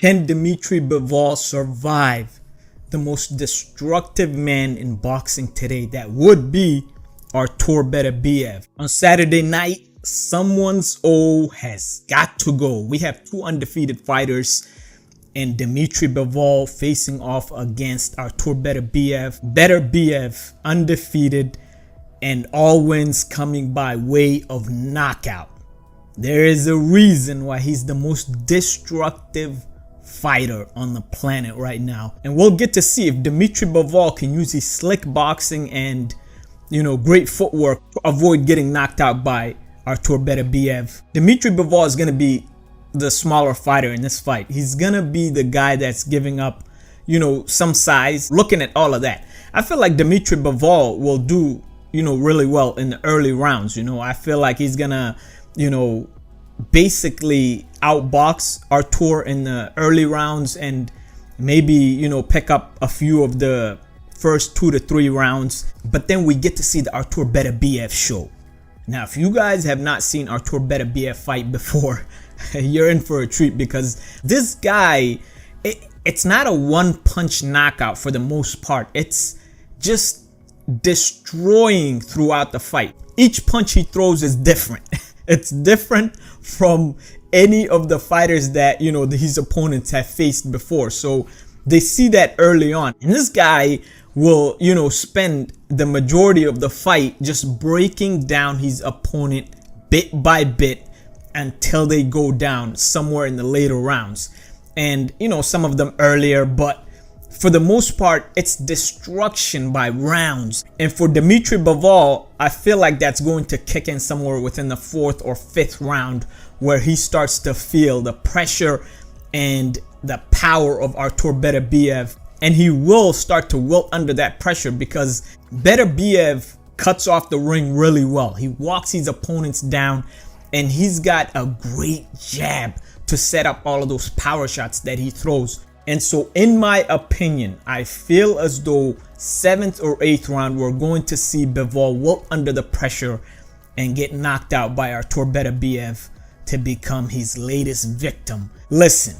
Can Dmitry Bivol survive the most destructive man in boxing today? That would be Artur Beterbiev. On Saturday night, someone's O has got to go. We have two undefeated fighters and Dmitry Bivol facing off against Artur Beterbiev. Beterbiev undefeated and all wins coming by way of knockout. There is a reason why he's the most destructive fighter on the planet right now. And we'll get to see if Dmitry Bivol can use his slick boxing and, great footwork to avoid getting knocked out by Artur Beterbiev. Dmitry Bivol is going to be the smaller fighter in this fight. He's going to be the guy that's giving up, some size. Looking at all of that, I feel like Dmitry Bivol will do, really well in the early rounds. I feel like he's going to, basically outbox Artur in the early rounds and maybe, pick up a few of the first 2 to 3 rounds. But then we get to see the Artur Beterbiev show. Now, if you guys have not seen Artur Beterbiev fight before, you're in for a treat, because this guy, it's not a one-punch knockout for the most part. It's just destroying throughout the fight. Each punch he throws is different. It's different from any of the fighters that, his opponents have faced before. So they see that early on. And this guy will, spend the majority of the fight just breaking down his opponent bit by bit until they go down somewhere in the later rounds. And, some of them earlier, but for the most part, it's destruction by rounds. And for Dmitry Bivol, I feel like that's going to kick in somewhere within the 4th or 5th round, where he starts to feel the pressure and the power of Artur Beterbiev. And he will start to wilt under that pressure, because Beterbiev cuts off the ring really well. He walks his opponents down, and he's got a great jab to set up all of those power shots that he throws. And so, in my opinion, I feel as though 7th or 8th round, we're going to see Bivol wilt under the pressure and get knocked out by Artur Beterbiev to become his latest victim. Listen,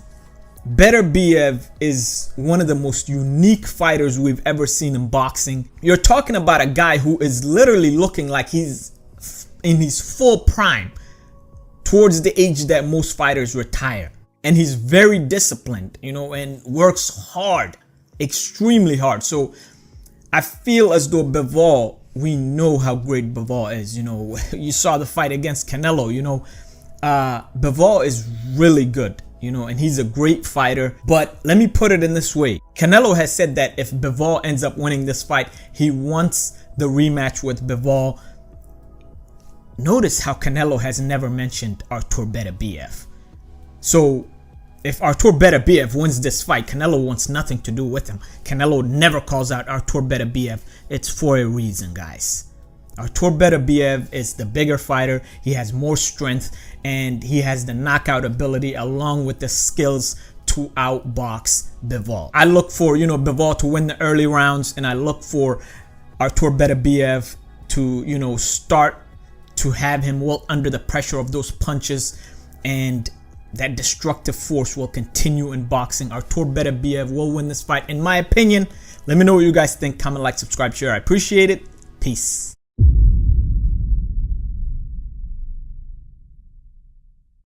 Beterbiev is one of the most unique fighters we've ever seen in boxing. You're talking about a guy who is literally looking like he's in his full prime, towards the age that most fighters retire. And he's very disciplined, and works hard, extremely hard. So I feel as though Bivol, we know how great Bivol is. You saw the fight against Canelo, Bivol is really good, and he's a great fighter. But let me put it in this way. Canelo has said that if Bivol ends up winning this fight, he wants the rematch with Bivol. Notice how Canelo has never mentioned Artur Beterbiev. So if Artur Beterbiev wins this fight, Canelo wants nothing to do with him. Canelo never calls out Artur Beterbiev. It's for a reason, guys. Artur Beterbiev is the bigger fighter. He has more strength, and he has the knockout ability along with the skills to outbox Bivol. I look for, Bivol to win the early rounds, and I look for Artur Beterbiev to, start to have him wilt under the pressure of those punches, and that destructive force will continue in boxing. Artur Beterbiev will win this fight, in my opinion. Let me know what you guys think. Comment, like, subscribe, share. I appreciate it. Peace.